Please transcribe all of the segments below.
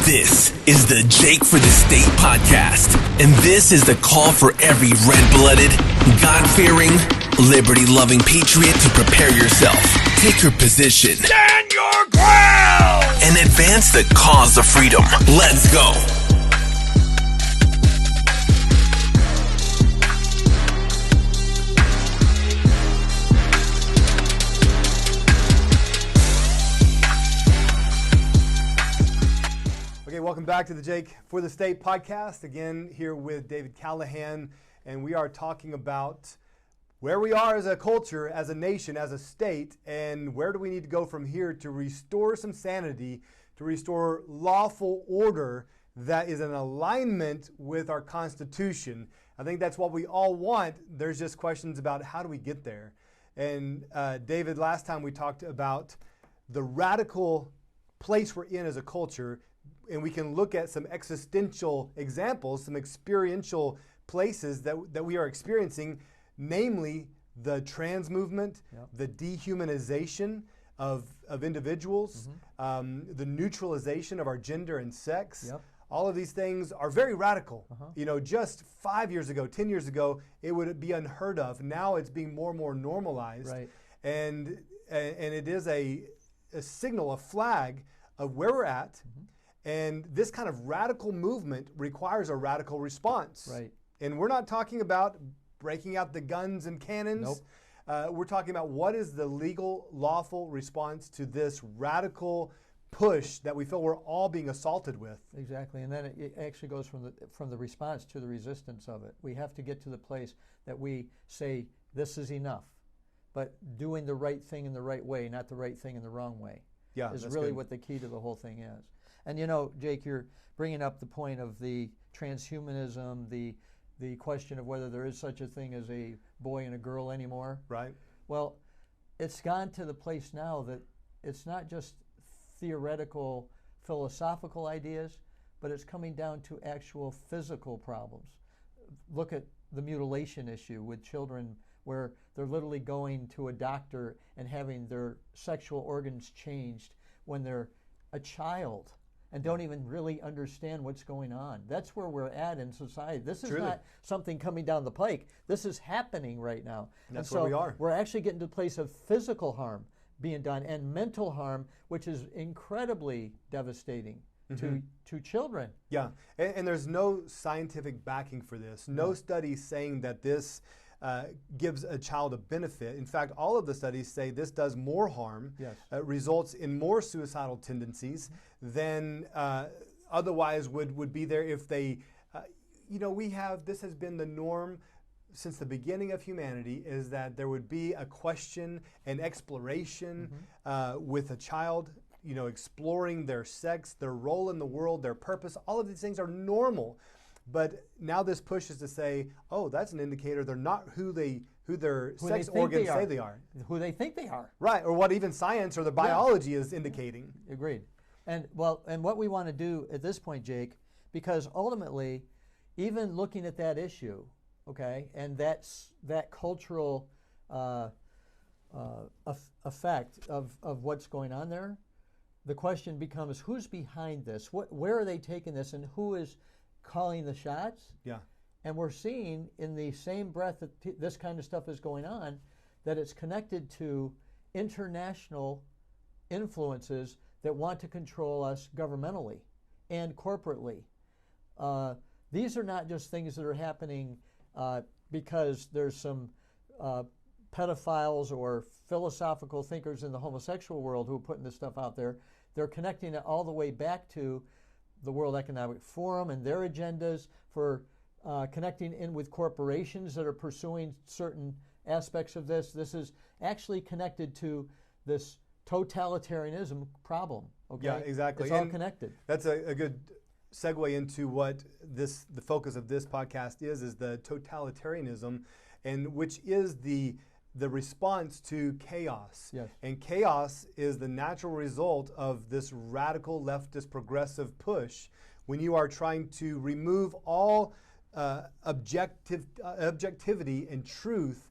This is the Jake for the State podcast, and this is the call for every red-blooded, God-fearing, liberty-loving patriot to prepare yourself, take your position, stand your ground, and advance the cause of freedom. Let's go. Welcome back to the Jake for the State podcast. Again, here with David Callahan, and we are talking about where we are as a culture, as a nation, as a state, and where do we need to go from here to restore some sanity, to restore lawful order that is in alignment with our Constitution. I think that's what we all want. There's just questions about how do we get there. And David, last time we talked about the radical place we're in as a culture, and we can look at some existential examples, some experiential places that we are experiencing, namely the trans movement, the dehumanization of individuals, the neutralization of our gender and sex. All of these things are very radical. You know, just 5 years ago, 10 years ago, it would be unheard of. Now it's being more and more normalized. And it is a signal, a flag of where we're at. And this kind of radical movement requires a radical response. And we're not talking about breaking out the guns and cannons. We're talking about what is the legal, lawful response to this radical push that we feel we're all being assaulted with. Exactly, and then it actually goes from the response to the resistance of it. We have to get to the place that we say, this is enough, but doing the right thing in the right way, not the right thing in the wrong way, is really what the key to the whole thing is. And you know, Jake, you're bringing up the point of the transhumanism, the question of whether there is such a thing as a boy and a girl anymore. Well, it's gone to the place now that it's not just theoretical, philosophical ideas, but it's coming down to actual physical problems. Look at the mutilation issue with children where they're literally going to a doctor and having their sexual organs changed when they're a child and don't even really understand what's going on. That's where we're at in society. This is not something coming down the pike. This is happening right now. That's where we are. We're actually getting to the place of physical harm being done and mental harm, which is incredibly devastating to children. And there's no scientific backing for this. No study saying that this gives a child a benefit. In fact, all of the studies say this does more harm, results in more suicidal tendencies than otherwise would be there if they, this has been the norm since the beginning of humanity, is that there would be a question and exploration with a child, exploring their sex, their role in the world, their purpose. All of these things are normal. But now this push is to say, oh, that's an indicator they're not who their sex organs say they are. Who they think they are. Right, or what even science or the biology is indicating. Agreed. And what we want to do at this point, Jake, because ultimately, even looking at that issue, and that cultural effect of what's going on there, the question becomes, who's behind this? Where are they taking this, and who is calling the shots? And we're seeing in the same breath that this kind of stuff is going on, that it's connected to international influences that want to control us governmentally and corporately. These are not just things that are happening because there's some pedophiles or philosophical thinkers in the homosexual world who are putting this stuff out there. They're connecting it all the way back to the World Economic Forum and their agendas for connecting in with corporations that are pursuing certain aspects of this. This is actually connected to this totalitarianism problem. Yeah, exactly. It's all connected. That's a good segue into what the focus of this podcast is the totalitarianism, and which is the response to chaos. And chaos is the natural result of this radical leftist progressive push when you are trying to remove all objectivity and truth.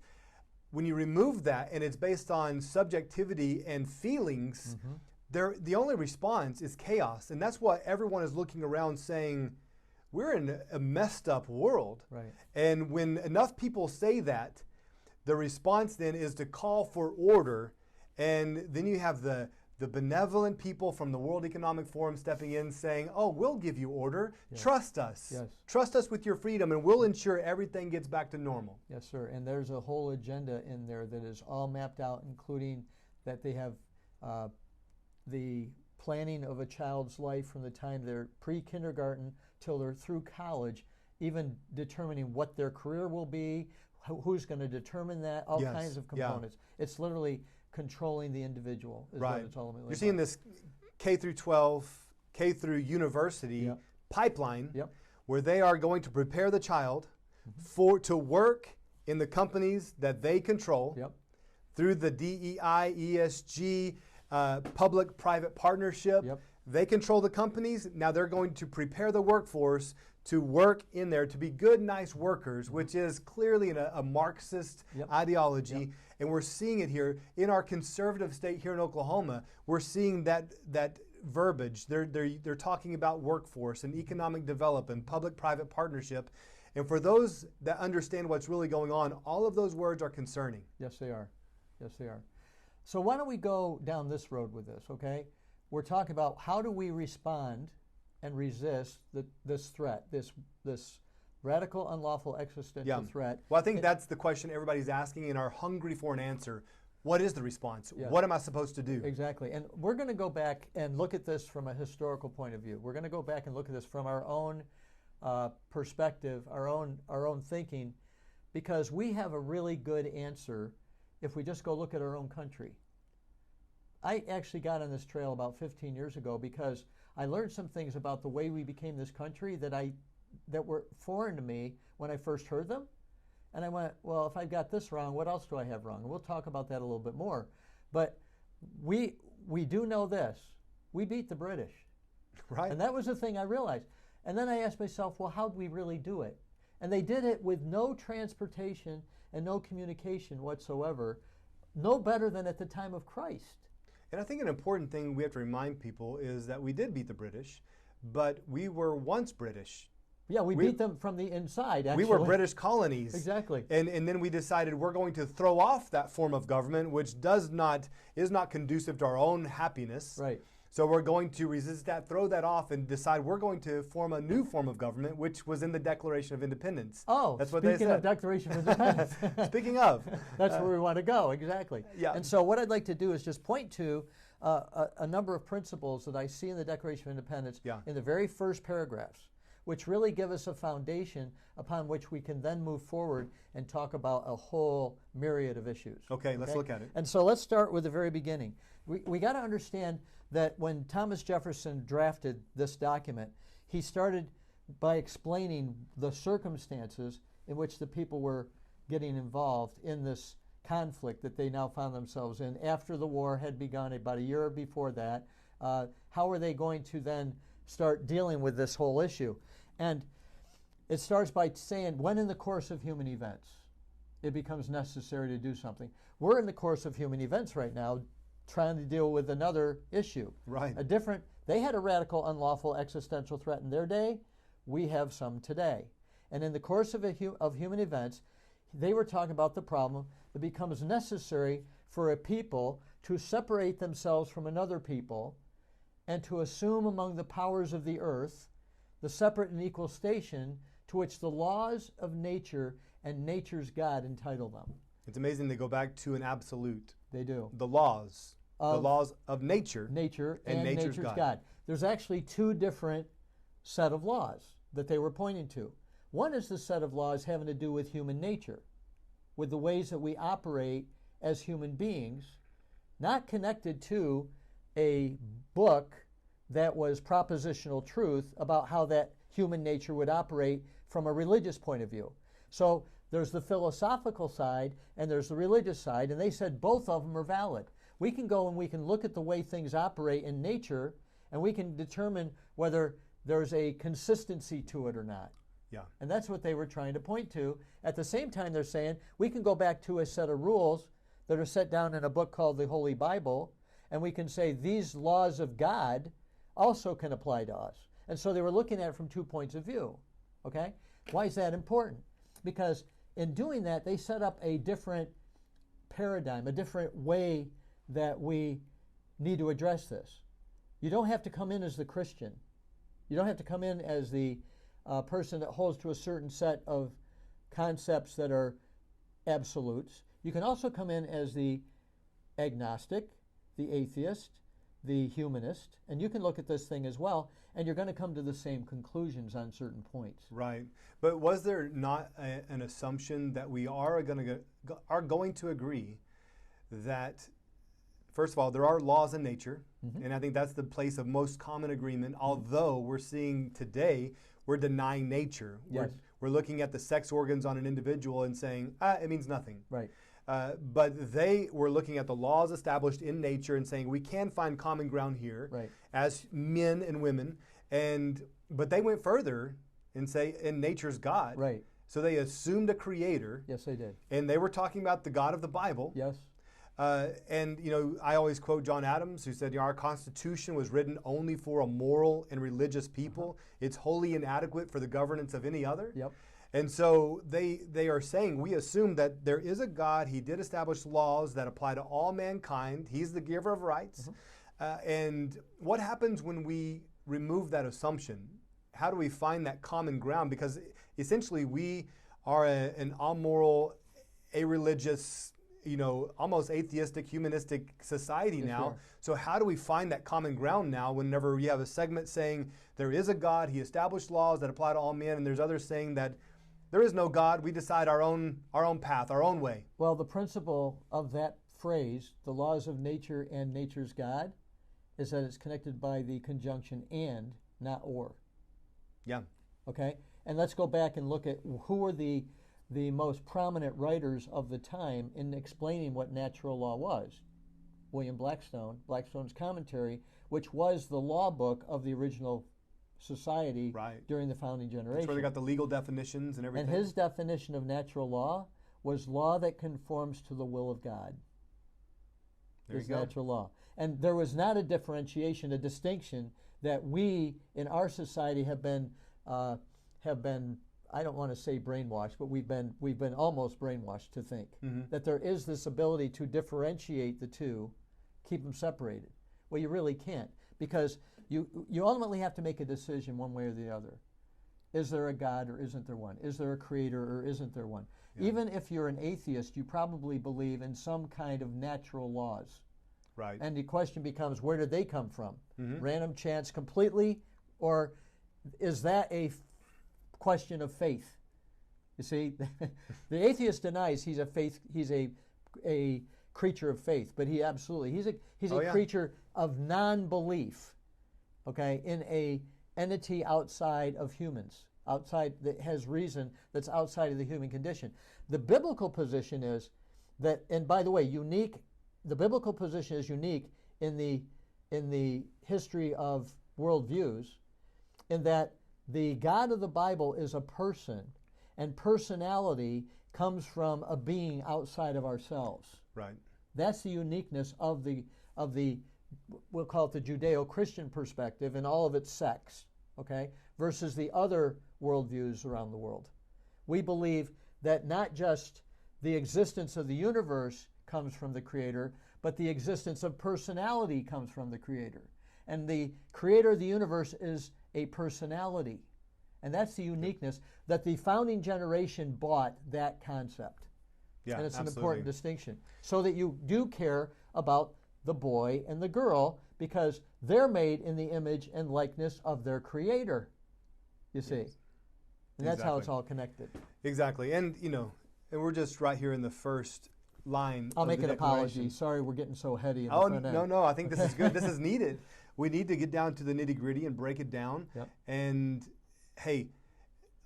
When you remove that and it's based on subjectivity and feelings, the only response is chaos. And that's what everyone is looking around saying, we're in a messed up world. Right. And when enough people say that, the response then is to call for order. And then you have the benevolent people from the World Economic Forum stepping in saying, oh, we'll give you order. Yes. Trust us. Yes. Trust us with your freedom, and we'll ensure everything gets back to normal. Yes, sir. And there's a whole agenda in there that is all mapped out, including that they have the planning of a child's life from the time they're pre-kindergarten till they're through college, even determining what their career will be, who's going to determine that, all Yes. kinds of Yeah. components. It's literally controlling the individual is Right. what it's ultimately You're seeing about. this K through 12, K through university Yep. pipeline Yep. where they are going to prepare the child to work in the companies that they control Yep. through the DEI, ESG, public-private partnership. Yep. They control the companies. Now they're going to prepare the workforce to work in there, to be good, nice workers, which is clearly a Marxist Yep. ideology. Yep. And we're seeing it here in our conservative state here in Oklahoma. We're seeing that verbiage. They're talking about workforce and economic development, public-private partnership. And for those that understand what's really going on, all of those words are concerning. Yes, they are. Yes, they are. So why don't we go down this road with this, okay? We're talking about how do we respond and resist this threat, this radical, unlawful, existential threat. Well, I think that's the question everybody's asking and are hungry for an answer. What is the response? Yeah. What am I supposed to do? Exactly. And we're going to go back and look at this from a historical point of view. We're going to go back and look at this from our own perspective, our own thinking, because we have a really good answer if we just go look at our own country. I actually got on this trail about 15 years ago because I learned some things about the way we became this country that were foreign to me when I first heard them. And I went, well, if I've got this wrong, what else do I have wrong? And we'll talk about that a little bit more. But we do know this. We beat the British. Right. And that was the thing I realized. And then I asked myself, well, how did we really do it? And they did it with no transportation and no communication whatsoever, no better than at the time of Christ. And I think an important thing we have to remind people is that we did beat the British, but we were once British. Yeah, we beat them from the inside, actually. We were British colonies. Exactly. And then we decided we're going to throw off that form of government, which is not conducive to our own happiness. Right. So we're going to resist that, throw that off, and decide we're going to form a new form of government, which was in the Declaration of Independence. Oh, that's what they said. Speaking of Declaration of Independence. Speaking of. That's where we want to go, exactly. Yeah. And so what I'd like to do is just point to a number of principles that I see in the Declaration of Independence in the very first paragraphs, which really give us a foundation upon which we can then move forward and talk about a whole myriad of issues. Okay, let's look at it. And so let's start with the very beginning. We got to understand that when Thomas Jefferson drafted this document, he started by explaining the circumstances in which the people were getting involved in this conflict that they now found themselves in after the war had begun about a year before that. How are they going to then start dealing with this whole issue? And it starts by saying, when in the course of human events it becomes necessary to do something. We're in the course of human events right now trying to deal with another issue. Right. They had a radical, unlawful, existential threat in their day. We have some today. And in the course of human events, they were talking about the problem that becomes necessary for a people to separate themselves from another people and to assume among the powers of the earth the separate and equal station to which the laws of nature and nature's God entitle them. It's amazing they go back to an absolute. They do. The laws of nature. Nature and nature's God. There's actually two different set of laws that they were pointing to. One is the set of laws having to do with human nature, with the ways that we operate as human beings, not connected to a book that was propositional truth about how that human nature would operate from a religious point of view. So there's the philosophical side and there's the religious side, and they said both of them are valid. We can go and we can look at the way things operate in nature, and we can determine whether there's a consistency to it or not. Yeah. And that's what they were trying to point to. At the same time, they're saying we can go back to a set of rules that are set down in a book called the Holy Bible, And we can say these laws of God also can apply to us. And so they were looking at it from 2 points of view. Okay? Why is that important? Because in doing that, they set up a different paradigm, a different way that we need to address this. You don't have to come in as the Christian. You don't have to come in as the person that holds to a certain set of concepts that are absolutes. You can also come in as the agnostic, the atheist, the humanist, and you can look at this thing as well, and you're going to come to the same conclusions on certain points. Right. But was there not an assumption that we are going to agree that, first of all, there are laws in nature, and I think that's the place of most common agreement, although we're seeing today, we're denying nature. Yes. We're looking at the sex organs on an individual and saying, it means nothing. Right. But they were looking at the laws established in nature and saying we can find common ground here as men and women. But they went further and say, and nature's God. Right. So they assumed a creator. Yes, they did. And they were talking about the God of the Bible. Yes. And I always quote John Adams, who said, our Constitution was written only for a moral and religious people. It's wholly inadequate for the governance of any other. Yep. And so they are saying, we assume that there is a God. He did establish laws that apply to all mankind. He's the giver of rights. And what happens when we remove that assumption? How do we find that common ground? Because essentially we are an amoral, irreligious, almost atheistic, humanistic society now. Sure. So how do we find that common ground now whenever we have a segment saying there is a God, he established laws that apply to all men, and there's others saying that there is no God, we decide our own path, our own way? Well, the principle of that phrase, the laws of nature and nature's God, is that it's connected by the conjunction and, not or. Yeah. Okay? And let's go back and look at who were the most prominent writers of the time in explaining what natural law was. William Blackstone's commentary, which was the law book of the original society during the founding generation. That's where they got the legal definitions and everything. And his definition of natural law was law that conforms to the will of God. Is natural law. And there was not a differentiation, a distinction that we in our society have been I don't want to say brainwashed, but we've been almost brainwashed to think that there is this ability to differentiate the two, keep them separated. Well, you really can't, because you ultimately have to make a decision one way or the other. Is there a God or isn't there one? Is there a creator or isn't there one? Yeah. Even if you're an atheist, you probably believe in some kind of natural laws. Right. And the question becomes, where did they come from? Random chance completely, or is that a question of faith? You see, the atheist denies he's a creature of faith, but he's a creature of non-belief, okay, in a entity outside of humans, outside that has reason, that's outside of the human condition. The biblical position is that, and by the way, the biblical position is unique in the history of worldviews, in that the God of the Bible is a person, and personality comes from a being outside of ourselves. Right. That's the uniqueness of the we'll call it the Judeo-Christian perspective in all of its sects, okay, versus the other worldviews around the world. We believe that not just the existence of the universe comes from the Creator, but the existence of personality comes from the Creator. And the Creator of the universe is a personality. And that's the uniqueness, that the founding generation bought that concept. Yeah, and it's absolutely. an important distinction. So that you do care about the boy and the girl, because they're made in the image and likeness of their Creator, you see. Yes. And that's how it's all connected. Exactly. And, and we're just right here in the first line. I'll make an apology. Sorry, we're getting so heady in the front end. No, I think this is good. This is needed. We need to get down to the nitty-gritty and break it down. Yep. And, hey,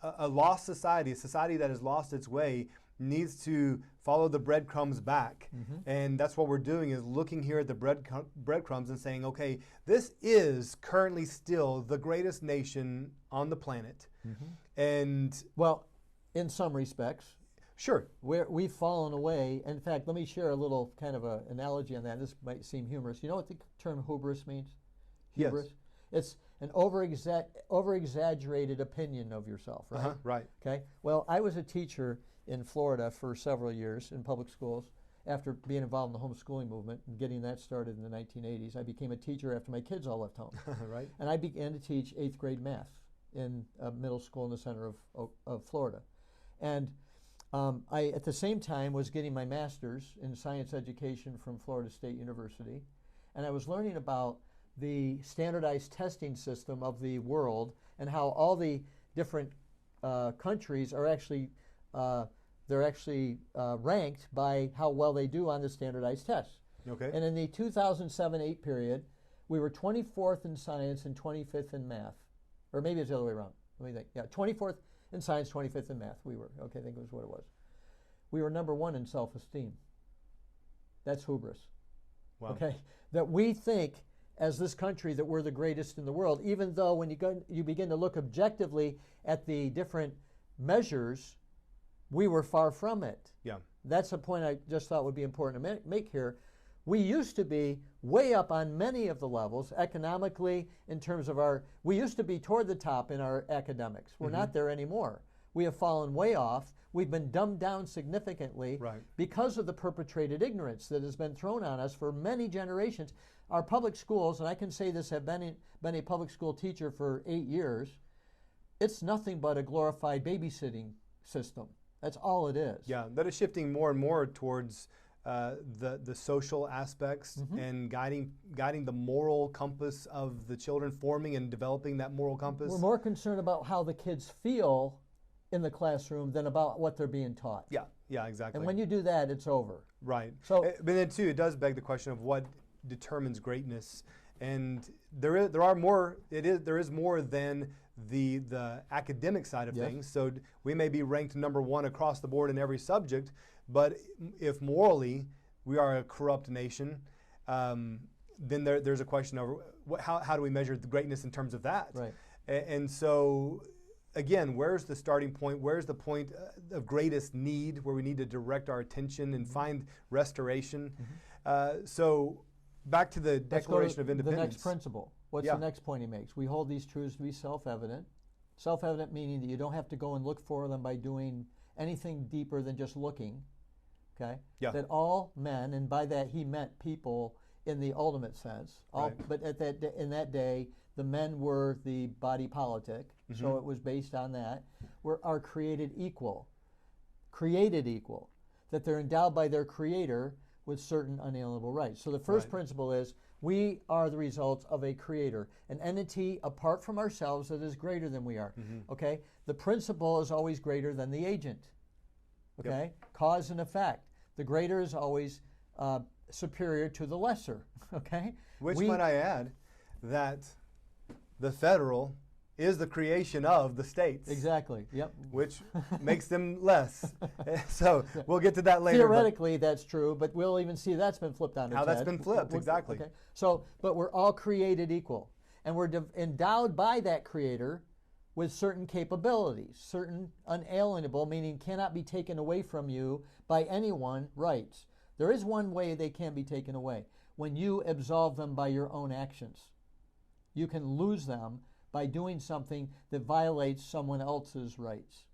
a lost society, a society that has lost its way, needs to follow the breadcrumbs back. And that's what we're doing, is looking here at the breadcrumbs and saying, okay, this is currently still the greatest nation on the planet. And well, in some respects. Sure. We've fallen away. In fact, let me share a little kind of an analogy on that. This might seem humorous. You know what the term hubris means? Hubris? Yes. It's an over-exaggerated opinion of yourself, right? Right. Okay. Well, I was a teacher in Florida for several years in public schools. After being involved in the homeschooling movement and getting that started in the 1980s, I became a teacher after my kids all left home. Right. And I began to teach 8th grade math in a middle school in the center of Florida. And I, at the same time, was getting my master's in science education from Florida State University. And I was learning about the standardized testing system of the world and how all the different countries are actually ranked by how well they do on the standardized tests. Okay. And in the 2007-8 period, we were 24th in science and 25th in math. Or maybe it's the other way around. Let me think. Yeah, 24th in science, 25th in math. We were. Okay, I think it was what it was. We were number 1 in self-esteem. That's hubris. Wow. Okay? That we think, as this country, that we're the greatest in the world, even though when you begin to look objectively at the different measures, we were far from it. Yeah. That's a point I just thought would be important to make here. We used to be way up on many of the levels, economically, in terms of we used to be toward the top in our academics. We're not there anymore. We have fallen way off. We've been dumbed down significantly because of the perpetrated ignorance that has been thrown on us for many generations. Our public schools, and I can say this, have been a public school teacher for 8 years, it's nothing but a glorified babysitting system. That's all it is. Yeah, that is shifting more and more towards the social aspects and guiding the moral compass of the children, forming and developing that moral compass. We're more concerned about how the kids feel in the classroom than about what they're being taught. Yeah, exactly. And when you do that, it's over. Right. So, but then too, it does beg the question of what determines greatness, and there is more than the academic side of things. So we may be ranked number 1 across the board in every subject, but if morally we are a corrupt nation, then there's a question of how do we measure the greatness in terms of that? Right. And so, again, where's the starting point? Where's the point of greatest need where we need to direct our attention and find restoration? So back to the Declaration of Independence. The next principle. What's the next point he makes? We hold these truths to be self-evident. Self-evident meaning that you don't have to go and look for them by doing anything deeper than just looking. Okay? Yeah. That all men, and by that he meant people in the ultimate sense. But in that day, the men were the body politic, so it was based on that. Are created equal. Created equal. That they're endowed by their Creator with certain unalienable rights. So the first principle is we are the results of a Creator, an entity apart from ourselves that is greater than we are. Okay? The principle is always greater than the agent. Okay? Cause and effect. The greater is always superior to the lesser. Okay? Which might I add that the federal is the creation of the states. Exactly. Yep. Which makes them less. So we'll get to that later. Theoretically, that's true, but we'll even see that's been flipped on its head. How that's been flipped, exactly. Okay. So, but we're all created equal, and we're endowed by that Creator with certain capabilities, certain unalienable, meaning cannot be taken away from you by anyone, rights. There is one way they can be taken away: when you absolve them by your own actions. You can lose them by doing something that violates someone else's rights.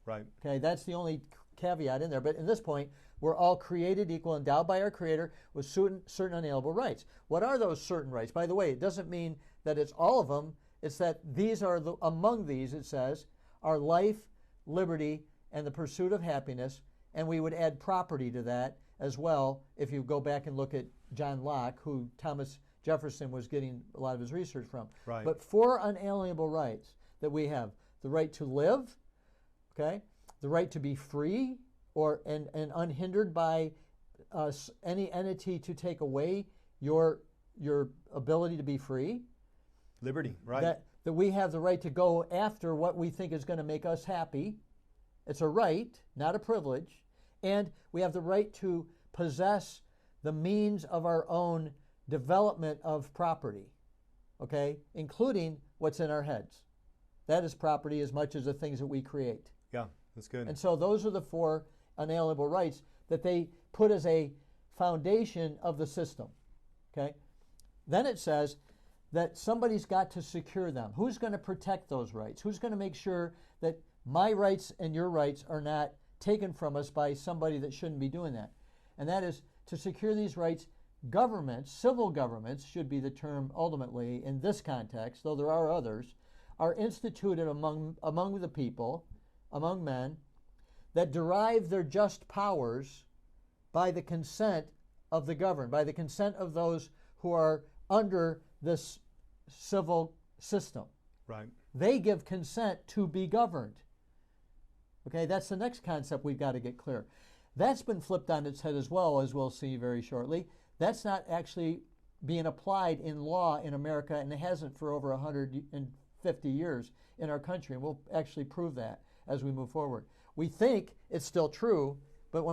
Right. Okay, that's the only caveat in there. But at this point, we're all created equal, endowed by our Creator with certain unalienable rights. What are those certain rights? By the way, it doesn't mean that it's all of them. It's that these are among these, it says, are life, liberty, and the pursuit of happiness. And we would add property to that as well if you go back and look at John Locke, who Thomas Jefferson was getting a lot of his research from. Right. But 4 unalienable rights that we have: the right to live, okay, the right to be free and unhindered by any entity to take away your ability to be free. Liberty, right. That we have the right to go after what we think is going to make us happy. It's a right, not a privilege. And we have the right to possess the means of our own development of property, okay, including what's in our heads. That is property as much as the things that we create. Yeah, that's good. And so those are the 4 unalienable rights that they put as a foundation of the system. Okay? Then it says that somebody's got to secure them. Who's going to protect those rights? Who's going to make sure that my rights and your rights are not taken from us by somebody that shouldn't be doing that? And that is to secure these rights. Governments, civil governments should be the term ultimately in this context, though there are others, are instituted among the people, among men, that derive their just powers by the consent of the governed, by the consent of those who are under this civil system. Right. They give consent to be governed. Okay, that's the next concept we've got to get clear. That's been flipped on its head as well, as we'll see very shortly. That's not actually being applied in law in America, and it hasn't for over 150 years in our country. And we'll actually prove that as we move forward. We think it's still true, but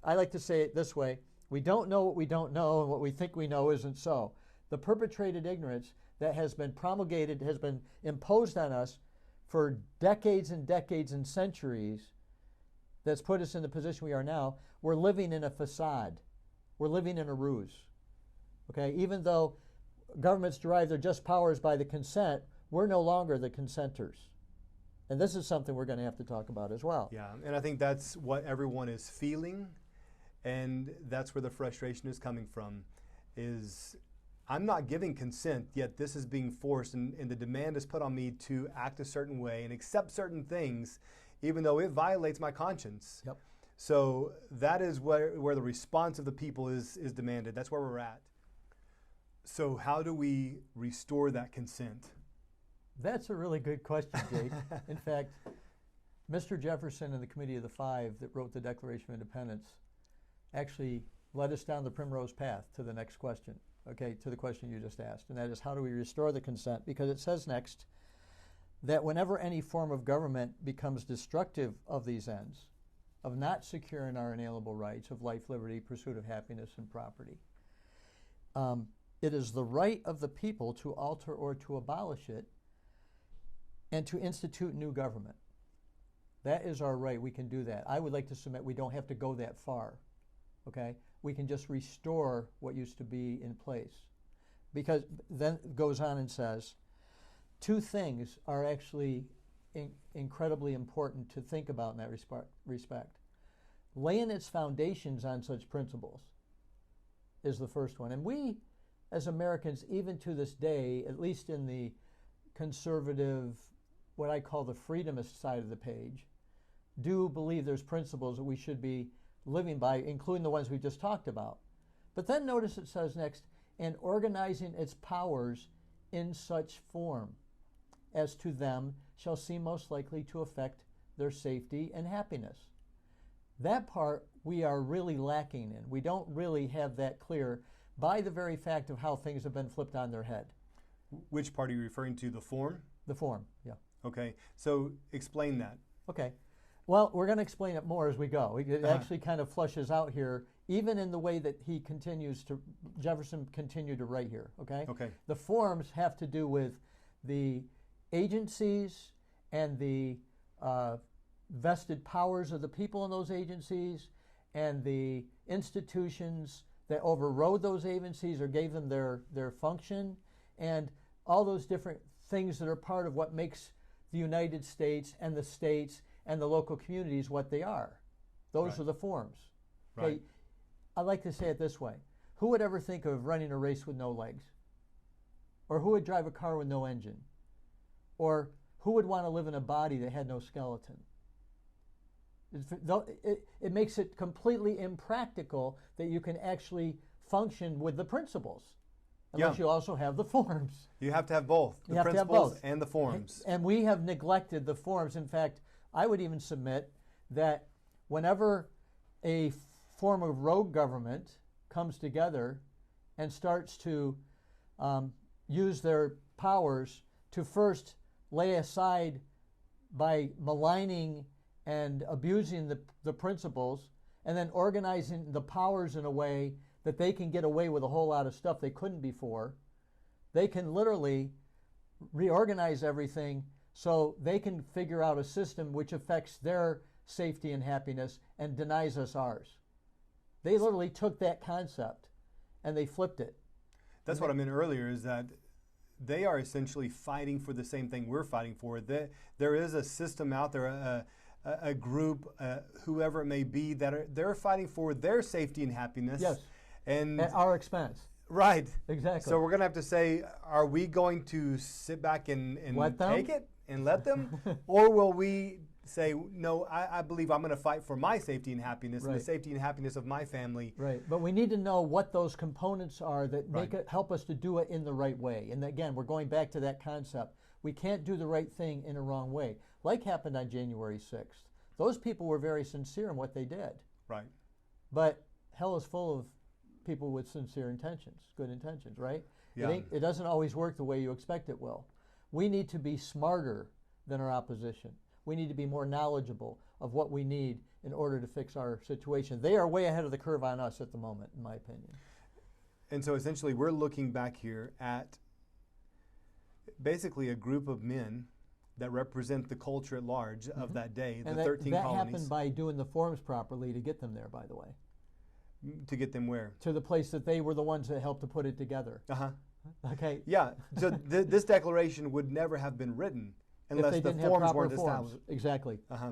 I like to say it this way, we don't know what we don't know, and what we think we know isn't so. The perpetrated ignorance that has been promulgated, has been imposed on us for decades and decades and centuries, that's put us in the position we are now. We're living in a facade. We're living in a ruse. Okay? Even though governments derive their just powers by the consent, we're no longer the consenters. And this is something we're going to have to talk about as well. Yeah, and I think that's what everyone is feeling, and that's where the frustration is coming from, is I'm not giving consent, yet this is being forced, and the demand is put on me to act a certain way and accept certain things, even though it violates my conscience. Yep. So that is where the response of the people is demanded. That's where we're at. So how do we restore that consent? That's a really good question, Jake. In fact, Mr. Jefferson and the Committee of the Five that wrote the Declaration of Independence actually led us down the primrose path to the next question, okay, to the question you just asked, and that is, how do we restore the consent? Because it says next that whenever any form of government becomes destructive of these ends, of not securing our inalienable rights of life, liberty, pursuit of happiness, and property, it is the right of the people to alter or to abolish it and to institute new government. That is our right. We can do that. I would like to submit we don't have to go that far. Okay? We can just restore what used to be in place. Because then it goes on and says, two things are actually incredibly important to think about in that respect. Laying its foundations on such principles is the first one. And we, as Americans, even to this day, at least in the conservative, what I call the freedomist side of the page, do believe there's principles that we should be living by, including the ones we just talked about. But then notice it says next, and organizing its powers in such form as to them shall seem most likely to affect their safety and happiness. That part we are really lacking in. We don't really have that clear by the very fact of how things have been flipped on their head. Which part are you referring to, the form? The form, yeah. Okay, so explain that. Okay. Well, we're going to explain it more as we go. It actually kind of flushes out here, even in the way that Jefferson continued to write here, okay? Okay. The forms have to do with the agencies and the vested powers of the people in those agencies and the institutions that overrode those agencies or gave them their function, and all those different things that are part of what makes the United States and the local communities what they are. Those Right. are the forms. Okay? Right. I like to say it this way. Who would ever think of running a race with no legs? Or who would drive a car with no engine? Or who would want to live in a body that had no skeleton? It makes it completely impractical that you can actually function with the principles unless you also have the forms. You have to have both, the You have to have principles both. and the forms. And we have neglected the forms. In fact, I would even submit that whenever a form of rogue government comes together and starts to use their powers to first lay aside by maligning and abusing the principles, and then organizing the powers in a way that they can get away with a whole lot of stuff they couldn't before, they can literally reorganize everything so they can figure out a system which affects their safety and happiness and denies us ours. They literally took that concept and they flipped it. That's what I meant earlier, is that they are essentially fighting for the same thing we're fighting for. There is a system out there, a group, whoever it may be, they're fighting for their safety and happiness. Yes, and at our expense. Right. Exactly. So we're going to have to say, are we going to sit back and take it and let them? Or will we say, no, I believe I'm going to fight for my safety and happiness and the safety and happiness of my family. Right. But we need to know what those components are that make it, help us to do it in the right way. And again, we're going back to that concept. We can't do the right thing in a wrong way. Like happened on January 6th. Those people were very sincere in what they did. Right. But hell is full of people with sincere intentions, good intentions, right? Yeah. It doesn't always work the way you expect it will. We need to be smarter than our opposition. We need to be more knowledgeable of what we need in order to fix our situation. They are way ahead of the curve on us at the moment, in my opinion. And so essentially we're looking back here at basically a group of men that represent the culture at large of that day, and the 13 that colonies. happened by doing the forms properly to get them there, by the way. To get them where? To the place that they were the ones that helped to put it together. Uh-huh. Okay. Yeah, so this declaration would never have been written unless the forms weren't established. Exactly. Uh-huh.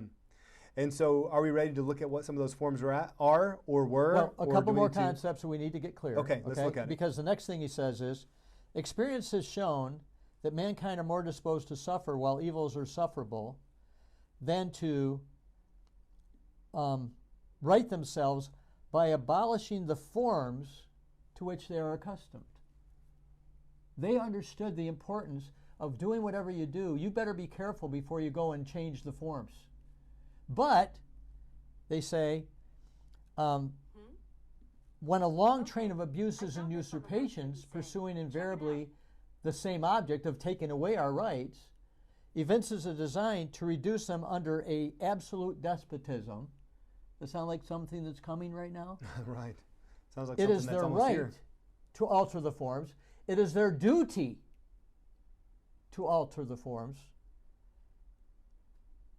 And so are we ready to look at what some of those forms are or were? Well, a or couple do we more need to- concepts that we need to get clear. Okay, let's look at it. Because the next thing he says is, experience has shown that mankind are more disposed to suffer while evils are sufferable than to right themselves by abolishing the forms to which they are accustomed. They understood the importance of doing whatever you do. You better be careful before you go and change the forms. But, they say, when a long train of abuses and usurpations, pursuing invariably the same object of taking away our rights, evinces a design to reduce them under a absolute despotism. Does that sound like something that's coming right now? Right. Sounds like It something is that's their almost right here. to alter the forms. It is their duty to alter the forms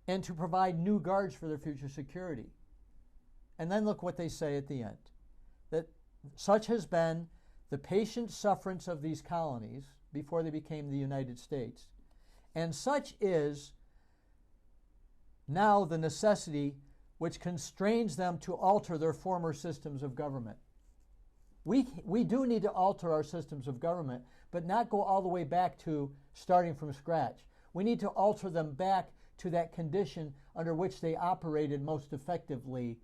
and to provide new guards for their future security. And then look what they say at the end. That such has been the patient sufferance of these colonies before they became the United States. And such is now the necessity which constrains them to alter their former systems of government. We do need to alter our systems of government, but not go all the way back to starting from scratch. We need to alter them back to that condition under which they operated most effectively,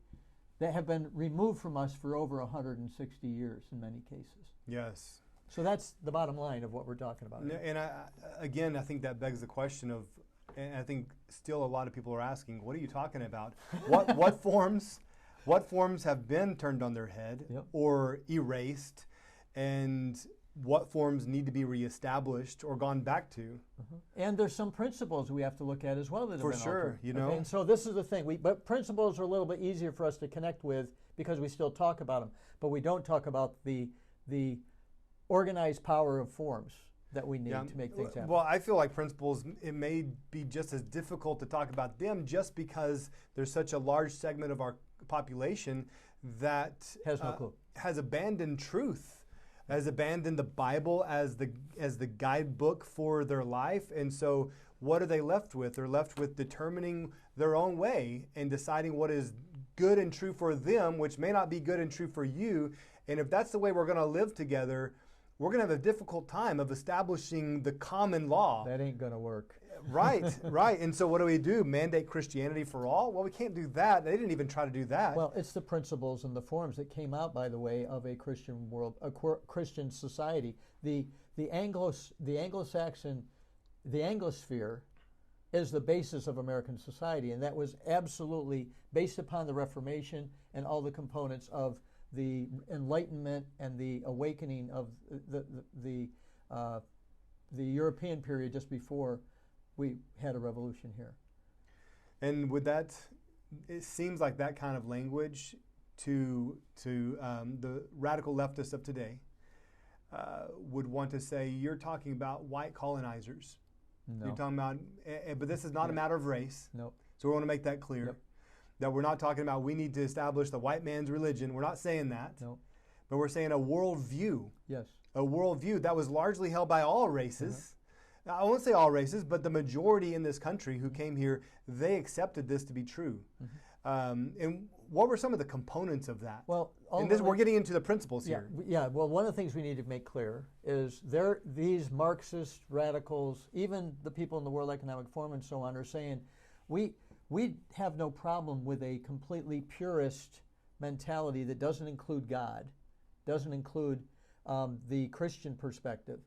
that have been removed from us for over 160 years in many cases. Yes. So that's the bottom line of what we're talking about. And again, I think that begs the question of, and I think still a lot of people are asking, what are you talking about? What forms have been turned on their head or erased, and what forms need to be reestablished or gone back to? And there's some principles we have to look at as well that have For been sure, altered. you know. And so this is the thing. But principles are a little bit easier for us to connect with because we still talk about them. But we don't talk about the organized power of forms that we need to make things happen. Well, I feel like principles, it may be just as difficult to talk about them just because there's such a large segment of our population that Has no clue. Has abandoned truth, has abandoned the Bible as the guidebook for their life. And so what are they left with? They're left with determining their own way and deciding what is good and true for them, which may not be good and true for you. And if that's the way we're going to live together, we're going to have a difficult time of establishing the common law. That ain't going to work. Right, right. And so what do? Mandate Christianity for all? Well, we can't do that. They didn't even try to do that. Well, it's the principles and the forms that came out, by the way, of a Christian world, a Christian society. The Anglo-Saxon, the Anglosphere is the basis of American society, and that was absolutely based upon the Reformation and all the components of the Enlightenment and the awakening of the European period just before we had a revolution here. And with that, it seems like that kind of language to the radical leftists of today would want to say, you're talking about white colonizers. No. You're talking about, but this is not a matter of race. No. So we want to make that clear. Yep. That we're not talking about we need to establish the white man's religion. We're not saying that. No. But we're saying a worldview. Yes. A worldview that was largely held by all races. I won't say all races, but the majority in this country who came here, they accepted this to be true. And what were some of the components of that? Well, and this, we're getting into the principles here. Yeah. Well, one of the things we need to make clear is these Marxist radicals, even the people in the World Economic Forum and so on, are saying we have no problem with a completely purist mentality that doesn't include God, doesn't include the Christian perspective.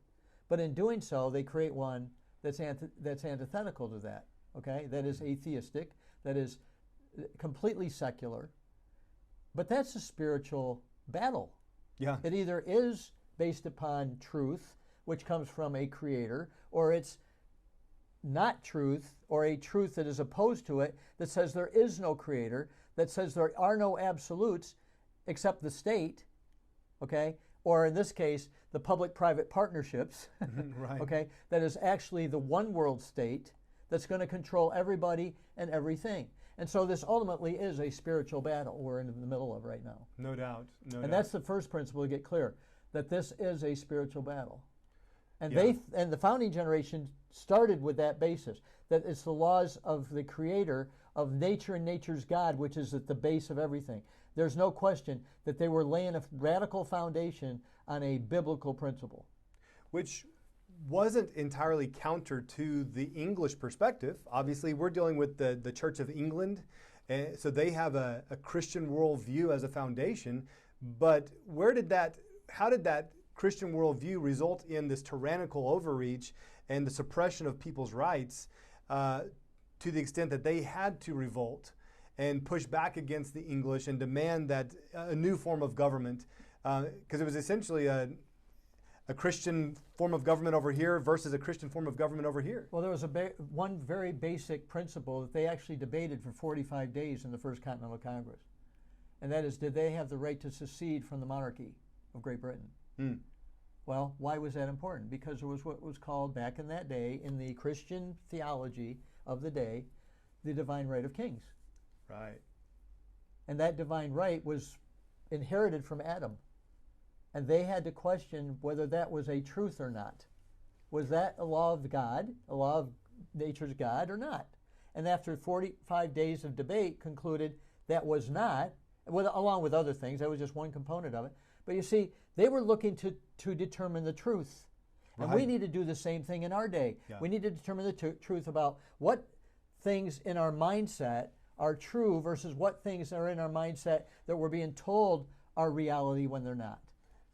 But in doing so, they create one that's antithetical to that, okay? That is atheistic, that is completely secular. But that's a spiritual battle. Yeah. It either is based upon truth, which comes from a creator, or it's not truth, or a truth that is opposed to it, that says there is no creator, that says there are no absolutes except the state, okay? Or in this case, the public-private partnerships, Right. okay? That is actually the one world state that's going to control everybody and everything. And so this ultimately is a spiritual battle we're in the middle of right now. No doubt. No doubt. And that's the first principle to get clear, that this is a spiritual battle. And Yeah. and the founding generation started with that basis, that it's the laws of the creator, of nature and nature's God, which is at the base of everything. There's no question that they were laying a radical foundation on a biblical principle. Which wasn't entirely counter to the English perspective. Obviously, we're dealing with the Church of England, so they have a Christian worldview as a foundation. But how did that Christian worldview result in this tyrannical overreach and the suppression of people's rights to the extent that they had to revolt and push back against the English and demand that a new form of government, because it was essentially a Christian form of government over here versus a Christian form of government over here. Well, there was one very basic principle that they actually debated for 45 days in the First Continental Congress. And that is, did they have the right to secede from the monarchy of Great Britain? Well, why was that important? Because it was what was called back in that day, in the Christian theology of the day, the divine right of kings. Right. And that divine right was inherited from Adam. And they had to question whether that was a truth or not. Was that a law of God, a law of nature's God, or not? And after 45 days of debate, concluded that was not, along with other things. That was just one component of it. But you see, they were looking to determine the truth. And we Right. need to do the same thing in our day. Yeah. We need to determine the truth about what things in our mindset are true versus what things are in our mindset that we're being told are reality when they're not.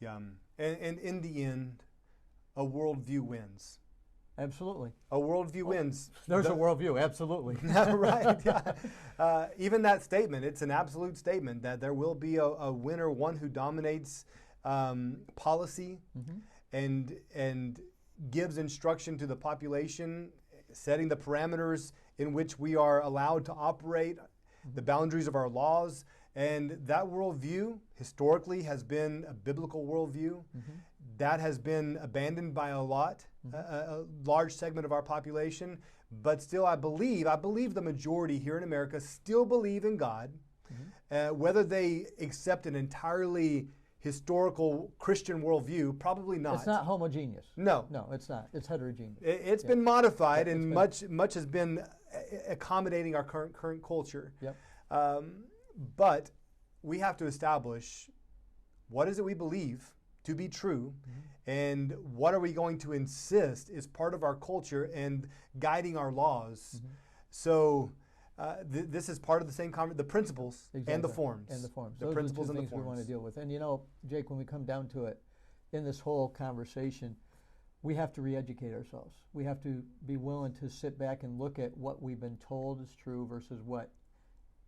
Yeah. And in the end, a worldview wins. Absolutely. A worldview wins. There's a worldview, absolutely. Right, yeah. Even that statement, it's an absolute statement that there will be a winner, one who dominates policy and gives instruction to the population, setting the parameters in which we are allowed to operate, the boundaries of our laws. And that worldview historically has been a biblical worldview. That has been abandoned by a large segment of our population. But still, I believe the majority here in America still believe in God. Whether they accept an entirely historical Christian worldview, probably not. It's not homogeneous. No. No, it's not. It's heterogeneous. It's been modified, and much has been accommodating our current culture. Yep. But we have to establish what is it we believe to be true, and what are we going to insist is part of our culture and guiding our laws. So this is part of the same the principles and the forms. And the forms. The Those principles are the two and the things we want to forms. deal with. And you know, Jake, when we come down to it, in this whole conversation, we have to re-educate ourselves. We have to be willing to sit back and look at what we've been told is true versus what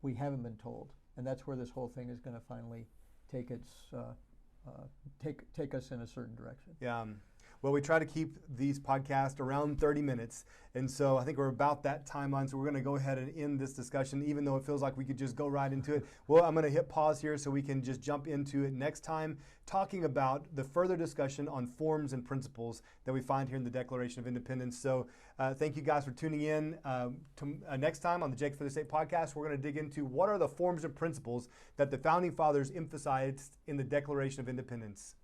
we haven't been told. And that's where this whole thing is going to finally take its take us in a certain direction. Yeah. Well, we try to keep these podcasts around 30 minutes. And so I think we're about that timeline. So we're going to go ahead and end this discussion, even though it feels like we could just go right into it. Well, I'm going to hit pause here so we can just jump into it next time, talking about the further discussion on forms and principles that we find here in the Declaration of Independence. So thank you guys for tuning in. Next time on the Jake for the State podcast, we're going to dig into what are the forms and principles that the Founding Fathers emphasized in the Declaration of Independence.